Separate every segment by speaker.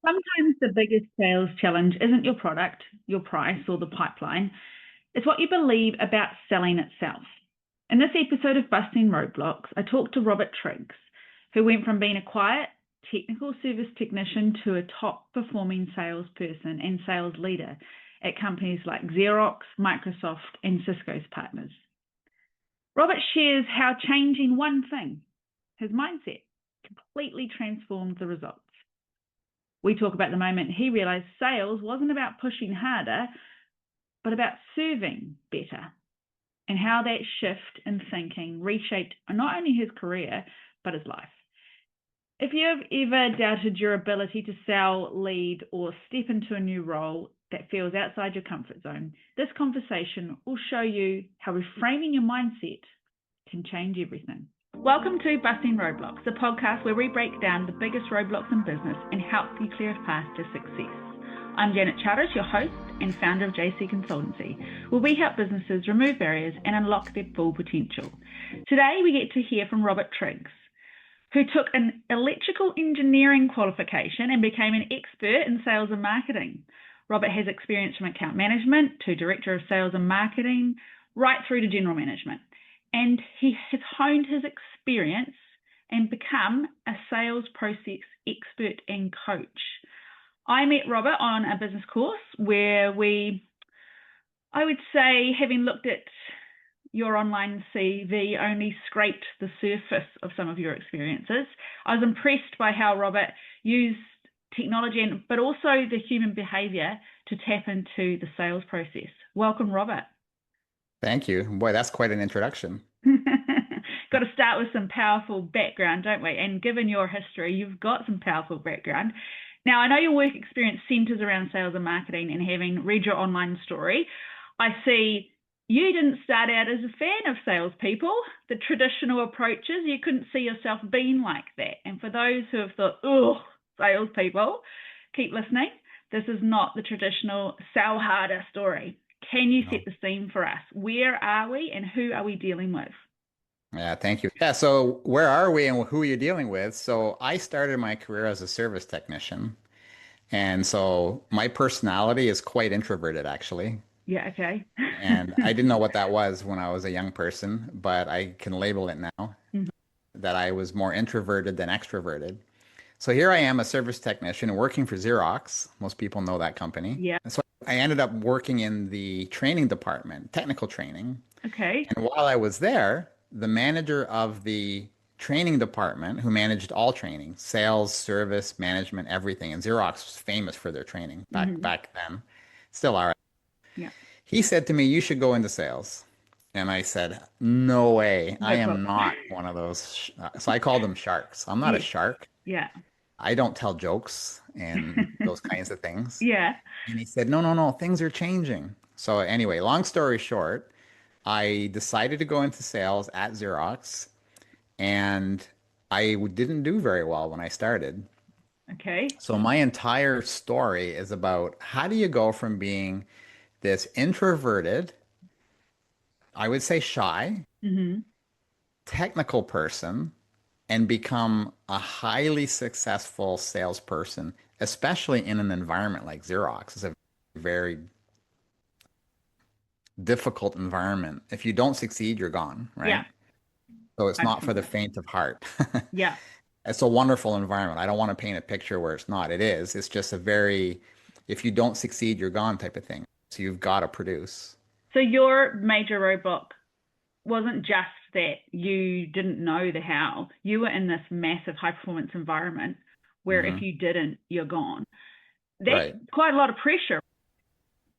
Speaker 1: Sometimes the biggest sales challenge isn't your product, your price, or the pipeline. It's what you believe about selling itself. In this episode of Busting Roadblocks, I talked to Robert Triggs, who went from being a quiet technical service technician to a top performing salesperson and sales leader at companies like Xerox, Microsoft, and Cisco's partners. Robert shares how changing one thing, his mindset, completely transformed the results. We talk about the moment he realized sales wasn't about pushing harder, but about serving better, and how that shift in thinking reshaped not only his career, but his life. If you've ever doubted your ability to sell, lead, or step into a new role that feels outside your comfort zone, this conversation will show you how reframing your mindset can change everything. Welcome to Busting Roadblocks, the podcast where we break down the biggest roadblocks in business and help you clear a path to success. I'm Janet Charteris, your host and founder of JC Consultancy, where we help businesses remove barriers and unlock their full potential. Today, we get to hear from Robert Triggs, who took an electrical engineering qualification and became an expert in sales and marketing. Robert has experience from account management to director of sales and marketing, right through to general management. And he has honed his experience and become a sales process expert and coach. I met Robert on a business course where I would say, having looked at your online CV, only scraped the surface of some of your experiences. I was impressed by how Robert used technology, but also the human behavior to tap into the sales process. Welcome, Robert.
Speaker 2: Thank you. Boy, that's quite an introduction.
Speaker 1: Got to start with some powerful background, don't we? And given your history, you've got some powerful background. Now, I know your work experience centers around sales and marketing, and having read your online story, I see you didn't start out as a fan of salespeople, the traditional approaches. You couldn't see yourself being like that. And for those who have thought, oh, salespeople, keep listening. This is not the traditional sell harder story. Can you set the scene for us? Where are we and who are we dealing with?
Speaker 2: Yeah, thank you. Yeah, so where are we and who are you dealing with? So I started my career as a service technician. And so my personality is quite introverted, actually.
Speaker 1: Yeah, okay.
Speaker 2: And I didn't know what that was when I was a young person, but I can label it now that I was more introverted than extroverted. So here I am, a service technician working for Xerox. Most people know that company.
Speaker 1: Yeah.
Speaker 2: And so I ended up working in the training department, technical training.
Speaker 1: Okay.
Speaker 2: And while I was there, the manager of the training department, who managed all training, sales, service, management, everything, and Xerox was famous for their training back then, still are.
Speaker 1: Yeah.
Speaker 2: He said to me, "You should go into sales." And I said, "No way.
Speaker 1: No
Speaker 2: I am
Speaker 1: problem.
Speaker 2: not one of those." So I called them sharks. I'm not a shark.
Speaker 1: Yeah.
Speaker 2: I don't tell jokes and those kinds of things.
Speaker 1: Yeah.
Speaker 2: And he said, "No, no, no, things are changing." So anyway, long story short, I decided to go into sales at Xerox, and I didn't do very well when I started.
Speaker 1: Okay.
Speaker 2: So my entire story is about how do you go from being this introverted, I would say shy, technical person and become a highly successful salesperson, especially in an environment like Xerox. It's a very difficult environment. If you don't succeed, you're gone, right?
Speaker 1: Yeah.
Speaker 2: So it's not for the faint of heart.
Speaker 1: Yeah.
Speaker 2: It's a wonderful environment. I don't want to paint a picture where it's not. It is. It's just a very, if you don't succeed, you're gone type of thing. So you've got to produce.
Speaker 1: So your major roadblock wasn't just that you didn't know the how. You were in this massive high performance environment where if you didn't, you're gone. That's quite a lot of pressure.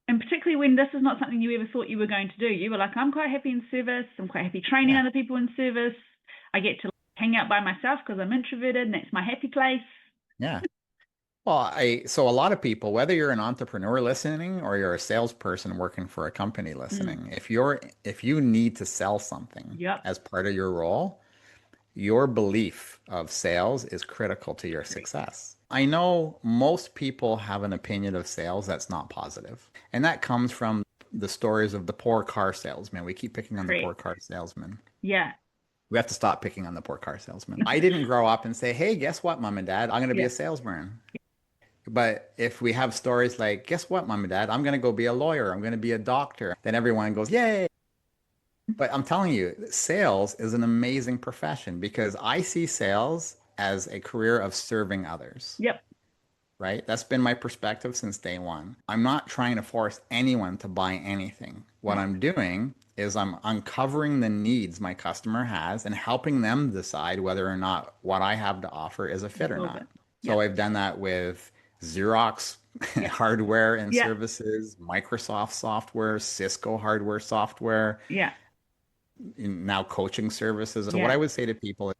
Speaker 1: And particularly when this is not something you ever thought you were going to do. You were like, I'm quite happy in service. I'm quite happy training other people in service. I get to hang out by myself because I'm introverted and that's my happy place.
Speaker 2: Yeah. Well, so a lot of people, whether you're an entrepreneur listening or you're a salesperson working for a company listening, if you need to sell something as part of your role, your belief of sales is critical to your success. I know most people have an opinion of sales that's not positive, and that comes from the stories of the poor car salesman. We keep picking on the poor car salesman.
Speaker 1: Yeah.
Speaker 2: We have to stop picking on the poor car salesman. I didn't grow up and say, "Hey, guess what, mom and dad? I'm going to be a salesman." But if we have stories like, guess what, mom and dad, I'm going to go be a lawyer, I'm going to be a doctor, then everyone goes, yay. But I'm telling you, sales is an amazing profession because I see sales as a career of serving others,
Speaker 1: Yep.
Speaker 2: right? That's been my perspective since day one. I'm not trying to force anyone to buy anything. What
Speaker 1: Right.
Speaker 2: I'm doing is I'm uncovering the needs my customer has and helping them decide whether or not what I have to offer is a fit or
Speaker 1: Absorb
Speaker 2: not.
Speaker 1: it.
Speaker 2: So
Speaker 1: Yep.
Speaker 2: I've done that with Xerox
Speaker 1: Yep.
Speaker 2: hardware and
Speaker 1: Yep.
Speaker 2: services, Microsoft software, Cisco hardware software,
Speaker 1: Yeah.
Speaker 2: now coaching services. So what
Speaker 1: Yeah.
Speaker 2: I would say to people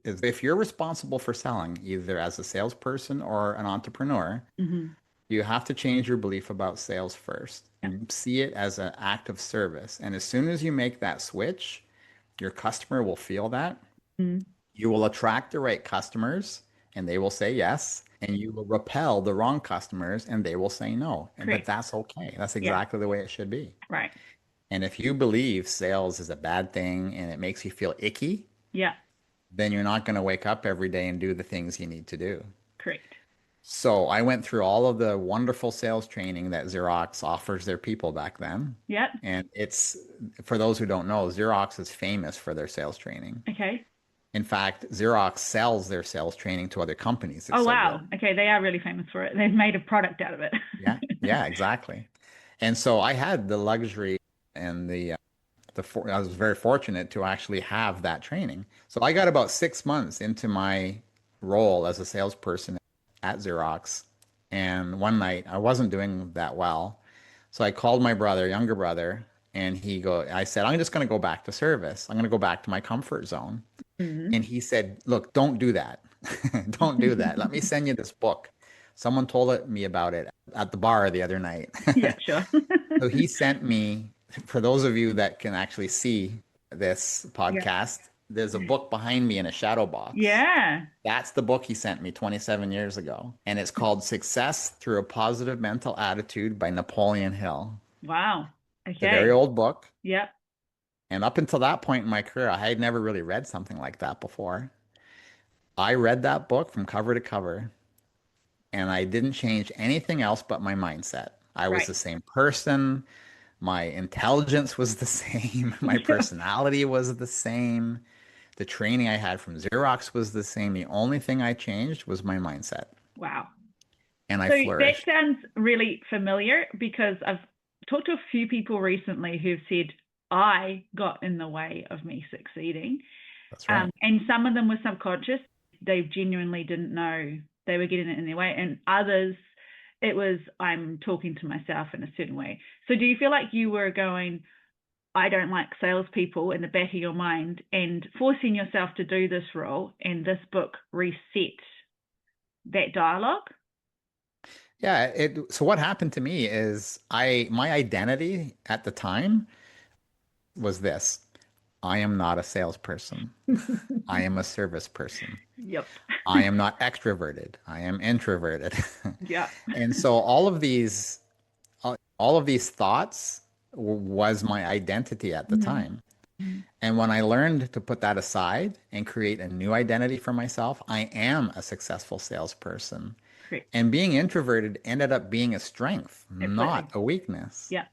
Speaker 2: is if you're responsible for selling, either as a salesperson or an entrepreneur,
Speaker 1: Mm-hmm.
Speaker 2: you have to change your belief about sales first
Speaker 1: Yeah.
Speaker 2: and see it as an act of service. And as soon as you make that switch, your customer will feel that.
Speaker 1: Mm-hmm.
Speaker 2: You will attract the right customers and they will say yes. And you will repel the wrong customers and they will say no. But
Speaker 1: Correct.
Speaker 2: that's okay. That's
Speaker 1: Yeah.
Speaker 2: exactly the way it should be.
Speaker 1: Right.
Speaker 2: And if you believe sales is a bad thing and it makes you feel icky,
Speaker 1: Yeah.
Speaker 2: then you're not going to wake up every day and do the things you need to do.
Speaker 1: Correct.
Speaker 2: So I went through all of the wonderful sales training that Xerox offers their people back then.
Speaker 1: Yep.
Speaker 2: And it's, for those who don't know, Xerox is famous for their sales training.
Speaker 1: Okay.
Speaker 2: In fact, Xerox sells their sales training to other companies. It's
Speaker 1: Oh,
Speaker 2: so
Speaker 1: wow.
Speaker 2: good.
Speaker 1: Okay. They are really famous for it. They've made a product out of it.
Speaker 2: Yeah, yeah, exactly. And so I had the luxury and I was very fortunate to actually have that training. So I got about 6 months into my role as a salesperson at Xerox. And one night I wasn't doing that well. So I called my brother, younger brother, and I said, I'm just going to go back to service. I'm going to go back to my comfort zone.
Speaker 1: Mm-hmm.
Speaker 2: And he said, look, don't do that. Don't do that. Let me send you this book. Someone told me about it at the bar the other night.
Speaker 1: Yeah, sure.
Speaker 2: So he sent me, for those of you that can actually see this
Speaker 1: Yeah.
Speaker 2: podcast, there's a book behind me in a shadow box.
Speaker 1: Yeah.
Speaker 2: That's the book he sent me 27 years ago. And it's called Success Through a Positive Mental Attitude by Napoleon Hill.
Speaker 1: Wow.
Speaker 2: It's a very
Speaker 1: Okay.
Speaker 2: old book.
Speaker 1: Yep.
Speaker 2: And up until that point in my career, I had never really read something like that before. I read that book from cover to cover, and I didn't change anything else but my mindset. I was
Speaker 1: Right.
Speaker 2: the same person. My intelligence was the same. My
Speaker 1: Yeah.
Speaker 2: personality was the same. The training I had from Xerox was the same. The only thing I changed was my mindset,
Speaker 1: Wow.
Speaker 2: and I
Speaker 1: So that
Speaker 2: flourished.
Speaker 1: sounds really familiar because I've talked to a few people recently who've said, I got in the way of me succeeding.
Speaker 2: That's right.
Speaker 1: And some of them were subconscious. They genuinely didn't know they were getting it in their way. And others, it was, I'm talking to myself in a certain way. So do you feel like you were going, I don't like salespeople in the back of your mind and forcing yourself to do this role, and this book reset that dialogue?
Speaker 2: Yeah, so what happened to me is my identity at the time was this. I am not a salesperson. I am a service person.
Speaker 1: Yep.
Speaker 2: I am not extroverted. I am introverted.
Speaker 1: Yeah.
Speaker 2: And so all of these thoughts was my identity at the
Speaker 1: Mm-hmm.
Speaker 2: time. And when I learned to put that aside and create a new identity for myself, I am a successful salesperson.
Speaker 1: Correct.
Speaker 2: And being introverted ended up being a strength,
Speaker 1: Absolutely.
Speaker 2: not a weakness.
Speaker 1: Yeah.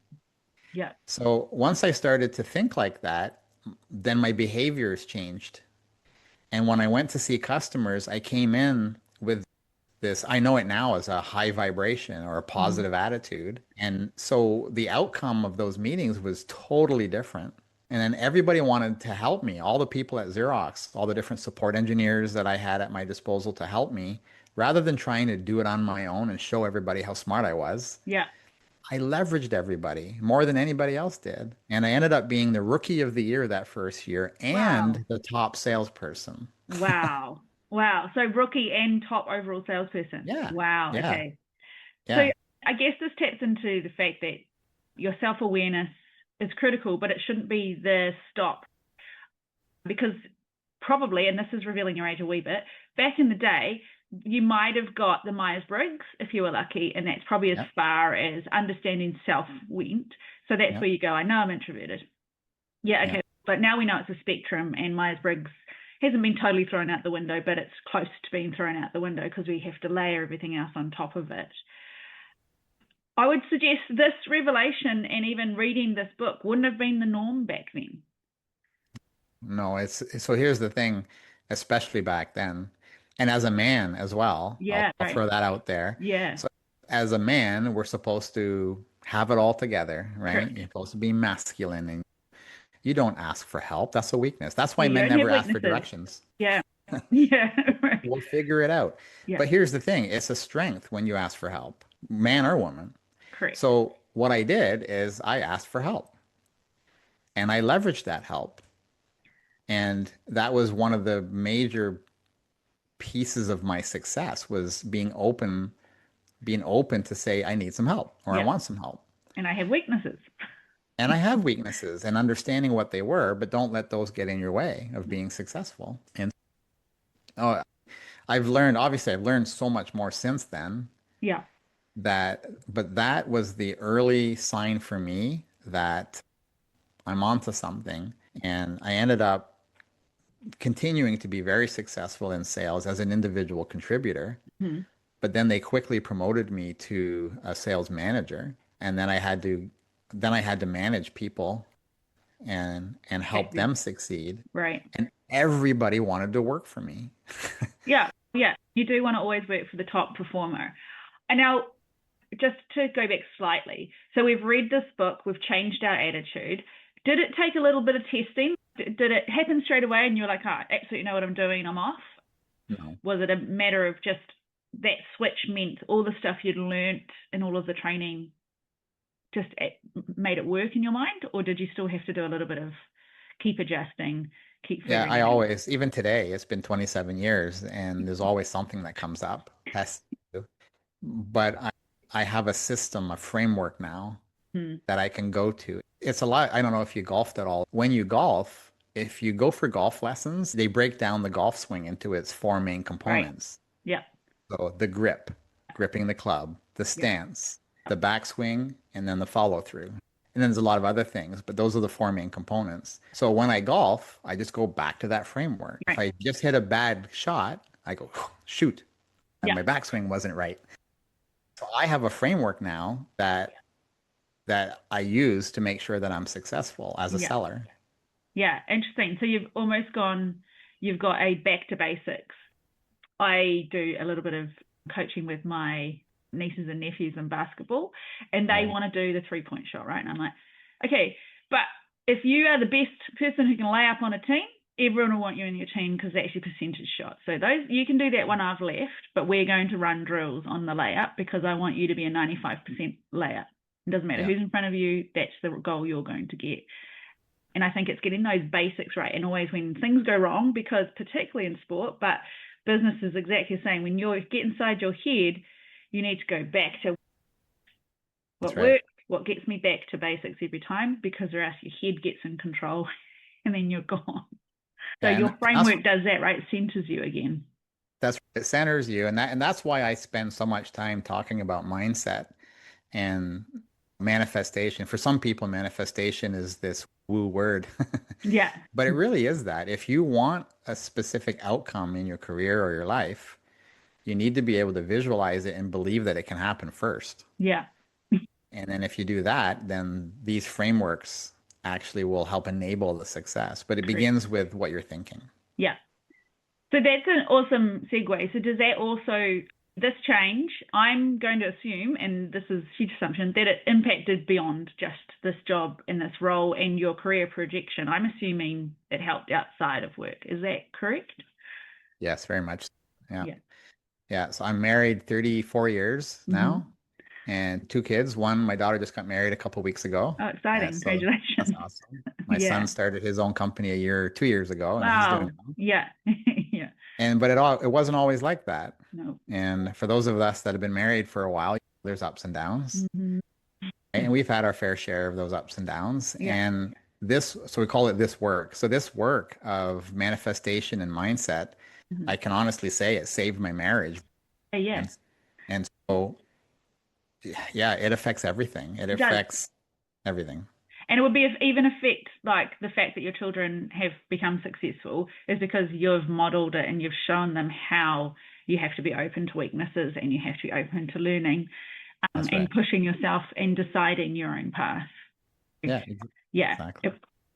Speaker 1: Yeah.
Speaker 2: So once I started to think like that, then my behaviors changed. And when I went to see customers, I came in with this, I know it now as a high vibration or a
Speaker 1: Mm-hmm.
Speaker 2: positive attitude. And so the outcome of those meetings was totally different. And then everybody wanted to help me, all the people at Xerox, all the different support engineers that I had at my disposal to help me, rather than trying to do it on my own and show everybody how smart I was.
Speaker 1: Yeah.
Speaker 2: I leveraged everybody more than anybody else did. And I ended up being the rookie of the year that first year
Speaker 1: Wow.
Speaker 2: and the top salesperson.
Speaker 1: Wow. Wow. So rookie and top overall salesperson.
Speaker 2: Yeah.
Speaker 1: Wow.
Speaker 2: Yeah.
Speaker 1: Okay. So
Speaker 2: Yeah.
Speaker 1: I guess this taps into the fact that your self-awareness is critical, but it shouldn't be the stop. Because probably, and this is revealing your age a wee bit, back in the day, you might have got the Myers-Briggs if you were lucky, and that's probably as
Speaker 2: Yep.
Speaker 1: far as understanding self went. So that's
Speaker 2: Yep.
Speaker 1: where you go, I know I'm introverted. Yeah, okay.
Speaker 2: Yep.
Speaker 1: But now we know it's a spectrum, and Myers-Briggs hasn't been totally thrown out the window, but it's close to being thrown out the window because we have to layer everything else on top of it. I would suggest this revelation and even reading this book wouldn't have been the norm back then.
Speaker 2: No, so here's the thing, especially back then, and as a man as well. I'll throw that out there.
Speaker 1: Yeah.
Speaker 2: So as a man, we're supposed to have it all together, right?
Speaker 1: Correct.
Speaker 2: You're supposed to be masculine and you don't ask for help. That's a weakness. That's why men never ask for directions.
Speaker 1: Yeah. Yeah. Right.
Speaker 2: We'll figure it out.
Speaker 1: Yeah.
Speaker 2: But here's the thing, it's a strength when you ask for help, man or woman.
Speaker 1: Correct.
Speaker 2: So what I did is I asked for help and I leveraged that help. And that was one of the major pieces of my success, was being open to say, I need some help, or I want some help.
Speaker 1: And I have weaknesses.
Speaker 2: And I have weaknesses, and understanding what they were, but don't let those get in your way of being successful. And I've learned so much more since then.
Speaker 1: Yeah.
Speaker 2: But that was the early sign for me that I'm onto something. And I ended up continuing to be very successful in sales as an individual contributor. Mm-hmm. But then they quickly promoted me to a sales manager. And then I had to manage people and help them succeed.
Speaker 1: Right.
Speaker 2: And everybody wanted to work for me.
Speaker 1: Yeah. Yeah. You do want to always work for the top performer. And now, just to go back slightly, so we've read this book, we've changed our attitude. Did it take a little bit of testing? Did it happen straight away and you're like, oh, I absolutely know what I'm doing, I'm off?
Speaker 2: No.
Speaker 1: Was it a matter of just that switch meant all the stuff you'd learnt and all of the training just made it work in your mind? Or did you still have to do a little bit of keep adjusting, keep figuring
Speaker 2: I always, even today, it's been 27 years and there's always something that comes up. But I have a system, a framework now that I can go to. It's a lot. I don't know if you golfed at all. When you golf, if you go for golf lessons, they break down the golf swing into its 4 main components.
Speaker 1: Right. Yeah.
Speaker 2: So the grip, gripping the club, the stance, the backswing, and then the follow through. And then there's a lot of other things, but those are the 4 main components. So when I golf, I just go back to that framework. Right. If I just hit a bad shot, I go, shoot, and my backswing wasn't right. So I have a framework now that I use to make sure that I'm successful as a seller.
Speaker 1: Yeah, interesting. So you've got a back to basics. I do a little bit of coaching with my nieces and nephews in basketball, and they want to do the 3-point shot, right? And I'm like, okay, but if you are the best person who can lay up on a team, everyone will want you in your team because that's your percentage shot. So those, you can do that one I've left, but we're going to run drills on the layup because I want you to be a 95% layup. It doesn't matter who's in front of you, that's the goal you're going to get. And I think it's getting those basics right. And always when things go wrong, because particularly in sport, but business is exactly the same. When you get inside your head, you need to go back to what works, what gets me back to basics every time, because or else your head gets in control and then you're gone. So your framework does that, right? It centers you again.
Speaker 2: It centers you. And that's why I spend so much time talking about mindset and manifestation. For some people, manifestation is this woo word.
Speaker 1: Yeah.
Speaker 2: But it really is that. If you want a specific outcome in your career or your life, you need to be able to visualize it and believe that it can happen first.
Speaker 1: Yeah.
Speaker 2: And then if you do that, then these frameworks actually will help enable the success. But it begins with what you're thinking.
Speaker 1: Yeah. So that's an awesome segue. So does that also, this change, I'm going to assume, and this is a huge assumption, that it impacted beyond just this job and this role and your career projection. I'm assuming it helped outside of work. Is that correct?
Speaker 2: Yes, very much. Yeah. So I'm married 34 years now and 2 kids. One, my daughter just got married a couple of weeks ago.
Speaker 1: Oh, exciting. So congratulations.
Speaker 2: That's awesome. My son started his own company 2 years ago. And
Speaker 1: wow.
Speaker 2: He's doing well.
Speaker 1: Yeah. Yeah.
Speaker 2: But it wasn't always like that.
Speaker 1: No.
Speaker 2: And for those of us that have been married for a while, there's ups and downs. And we've had our fair share of those ups and downs. Yeah. And so we call it this work. So this work of manifestation and mindset, I can honestly say it saved my marriage.
Speaker 1: Yeah.
Speaker 2: And so, yeah, it affects everything. It affects everything.
Speaker 1: And it would be even affect like the fact that your children have become successful is because you've modeled it and you've shown them how you have to be open to weaknesses and you have to be open to learning and pushing yourself and deciding your own path.
Speaker 2: Yeah,
Speaker 1: exactly.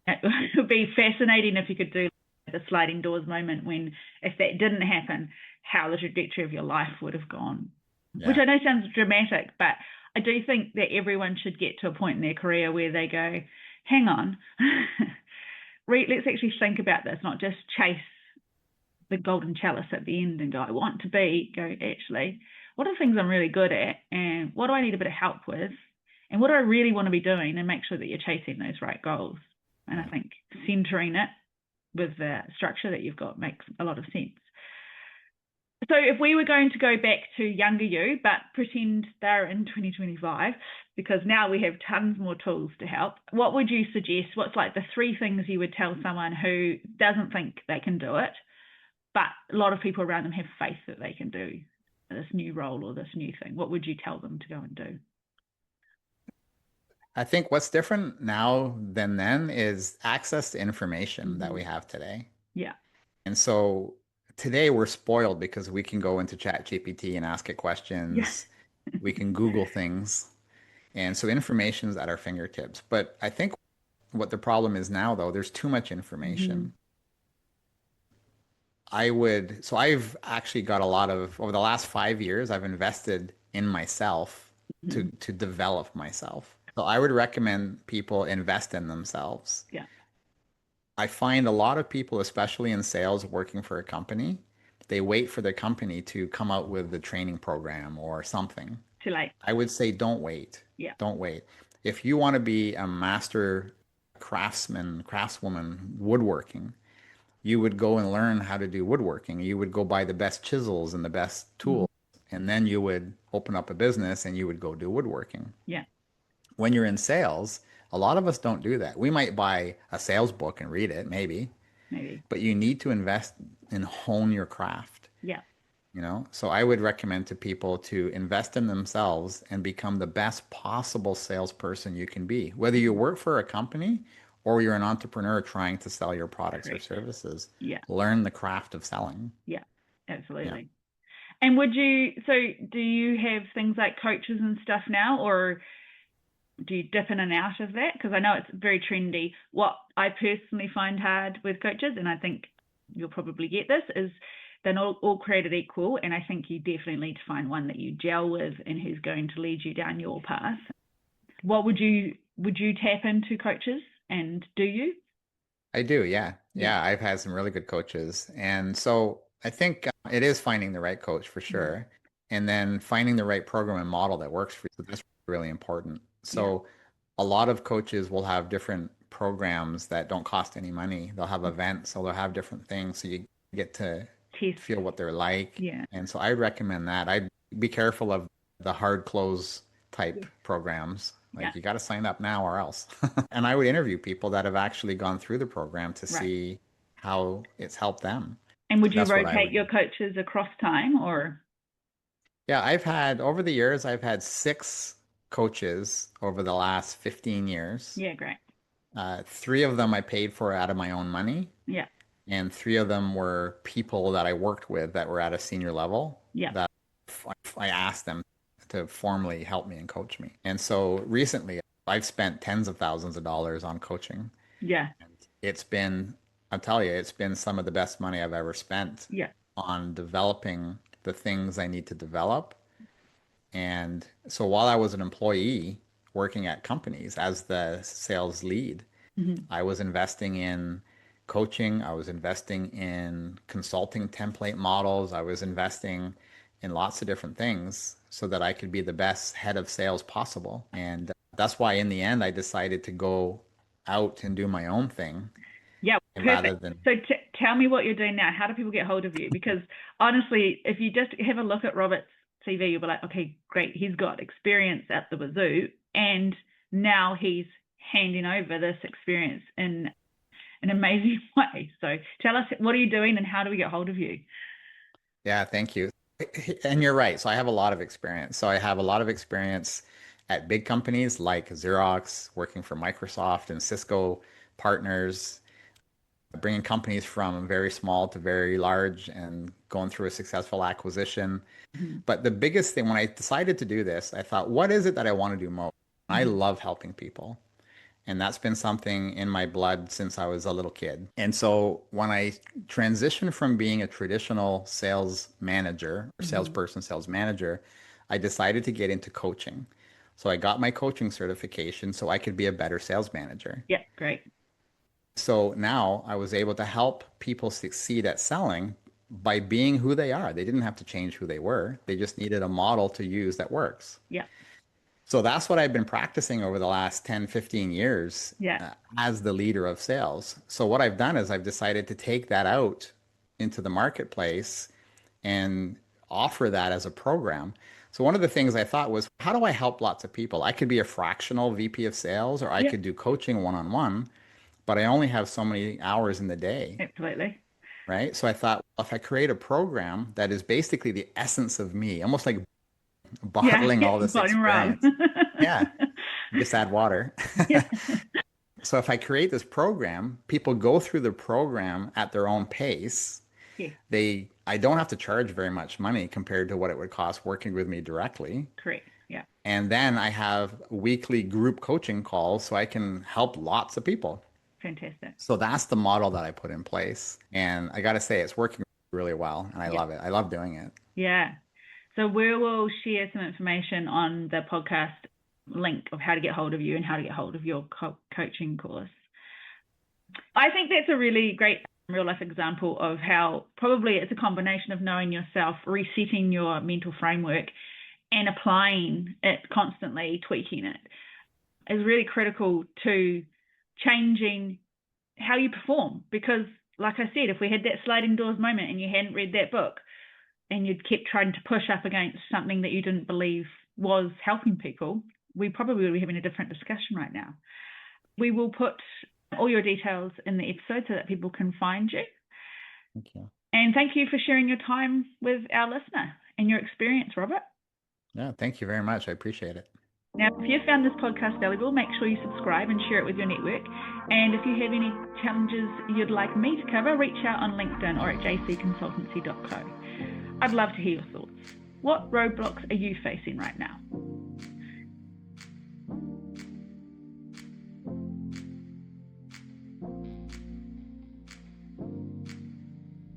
Speaker 1: It would be fascinating if you could do the sliding doors moment when, if that didn't happen, how the trajectory of your life would have gone. Yeah. Which I know sounds dramatic, but I do think that everyone should get to a point in their career where they go, hang on, let's actually think about this, not just chase the golden chalice at the end and go, I want to be, go, actually, what are the things I'm really good at and what do I need a bit of help with and what do I really want to be doing, and make sure that you're chasing those right goals. And I think centering it with the structure that you've got makes a lot of sense. So if we were going to go back to younger you, but pretend they're in 2025, because now we have tons more tools to help, what would you suggest? What's like the 3 things you would tell someone who doesn't think they can do it, but a lot of people around them have faith that they can do this new role or this new thing? What would you tell them to go and do?
Speaker 2: I think what's different now than then is access to information that we have today.
Speaker 1: Yeah.
Speaker 2: And so today we're spoiled because we can go into ChatGPT and ask it questions. Yeah. We can Google things. And so information's at our fingertips. But I think what the problem is now, though, there's too much information. I've actually got over the last 5 years, I've invested in myself to develop myself. So I would recommend people invest in themselves.
Speaker 1: Yeah.
Speaker 2: I find a lot of people, especially in sales, working for a company, they wait for the company to come out with the training program or something.
Speaker 1: Too late.
Speaker 2: I would say don't wait.
Speaker 1: Yeah.
Speaker 2: Don't wait. If you want to be a master craftswoman woodworking, you would go and learn how to do woodworking. You would go buy the best chisels and the best tools, and then you would open up a business and you would go do woodworking.
Speaker 1: Yeah.
Speaker 2: When you're in sales, a lot of us don't do that. We might buy a sales book and read it, maybe. But you need to invest and hone your craft.
Speaker 1: Yeah.
Speaker 2: So I would recommend to people to invest in themselves and become the best possible salesperson you can be. Whether you work for a company or you're an entrepreneur trying to sell your products or services, learn the craft of selling.
Speaker 1: Yeah, absolutely. Yeah. And do you have things like coaches and stuff now, or do you dip in and out of that? Because I know it's very trendy. What I personally find hard with coaches, and I think you'll probably get this, is they're not all created equal. And I think you definitely need to find one that you gel with and who's going to lead you down your path. Would you tap into coaches, and do you?
Speaker 2: I do, yeah. I've had some really good coaches. And so I think it is finding the right coach for sure. And then finding the right program and model that works for you. That's really important. So a lot of coaches will have different programs that don't cost any money. They'll have events, so they'll have different things. So you get to feel what they're like.
Speaker 1: Yeah.
Speaker 2: And so I recommend that. I'd be careful of the hard close type programs. Like you got to sign up now or else. And I would interview people that have actually gone through the program to see how it's helped them.
Speaker 1: And would you rotate your coaches across time, or?
Speaker 2: Yeah, over the years, I've had 6 coaches over the last 15 years.
Speaker 1: Yeah, great.
Speaker 2: 3 of them I paid for out of my own money.
Speaker 1: Yeah.
Speaker 2: And 3 of them were people that I worked with that were at a senior level.
Speaker 1: Yeah.
Speaker 2: That I asked them to formally help me and coach me. And so recently I've spent tens of thousands of dollars on coaching.
Speaker 1: Yeah.
Speaker 2: And I'll tell you, it's been some of the best money I've ever spent on developing the things I need to develop. And so while I was an employee working at companies as the sales lead, I was investing in coaching. I was investing in consulting template models. I was investing in lots of different things so that I could be the best head of sales possible. And that's why in the end, I decided to go out and do my own thing.
Speaker 1: Yeah, perfect. So tell me what you're doing now. How do people get hold of you? Because honestly, if you just have a look at Robert's CV, you'll be like, okay, great. He's got experience at the wazoo, and now he's handing over this experience in an amazing way. So tell us, what are you doing and how do we get hold of you?
Speaker 2: Yeah, thank you. And you're right. So I have a lot of experience. So I have a lot of experience at big companies like Xerox, working for Microsoft and Cisco partners, bringing companies from very small to very large and going through a successful acquisition.
Speaker 1: Mm-hmm.
Speaker 2: But the biggest thing, when I decided to do this, I thought, what is it that I want to do most? I love helping people. And that's been something in my blood since I was a little kid. And so when I transitioned from being a traditional sales manager or salesperson, sales manager, I decided to get into coaching. So I got my coaching certification so I could be a better sales manager.
Speaker 1: Yeah, great.
Speaker 2: So now I was able to help people succeed at selling by being who they are. They didn't have to change who they were. They just needed a model to use that works.
Speaker 1: Yeah.
Speaker 2: So that's what I've been practicing over the last 10, 15 years as the leader of sales. So what I've done is I've decided to take that out into the marketplace and offer that as a program. So one of the things I thought was, how do I help lots of people? I could be a fractional VP of sales, or I could do coaching one-on-one, but I only have so many hours in the day.
Speaker 1: Absolutely.
Speaker 2: Right? So I thought, well, if I create a program that is basically the essence of me, almost like bottling all this experience. Just add water. So if I create this program, people go through the program at their own pace. I don't have to charge very much money compared to what it would cost working with me directly.
Speaker 1: Correct. Yeah.
Speaker 2: And then I have weekly group coaching calls so I can help lots of people.
Speaker 1: Fantastic.
Speaker 2: So that's the model that I put in place. And I got to say, it's working really well. And I love it. I love doing it.
Speaker 1: Yeah. So we will share some information on the podcast link of how to get hold of you and how to get hold of your coaching course. I think that's a really great real life example of how probably it's a combination of knowing yourself, resetting your mental framework and applying it constantly, tweaking it is really critical to changing how you perform. Because like I said, if we had that sliding doors moment and you hadn't read that book, and you'd kept trying to push up against something that you didn't believe was helping people, we probably would be having a different discussion right now. We will put all your details in the episode so that people can find you.
Speaker 2: Thank you.
Speaker 1: And thank you for sharing your time with our listener and your experience, Robert.
Speaker 2: Yeah, thank you very much. I appreciate it.
Speaker 1: Now, if you found this podcast valuable, make sure you subscribe and share it with your network. And if you have any challenges you'd like me to cover, reach out on LinkedIn or at jcconsultancy.co. I'd love to hear your thoughts. What roadblocks are you facing right now?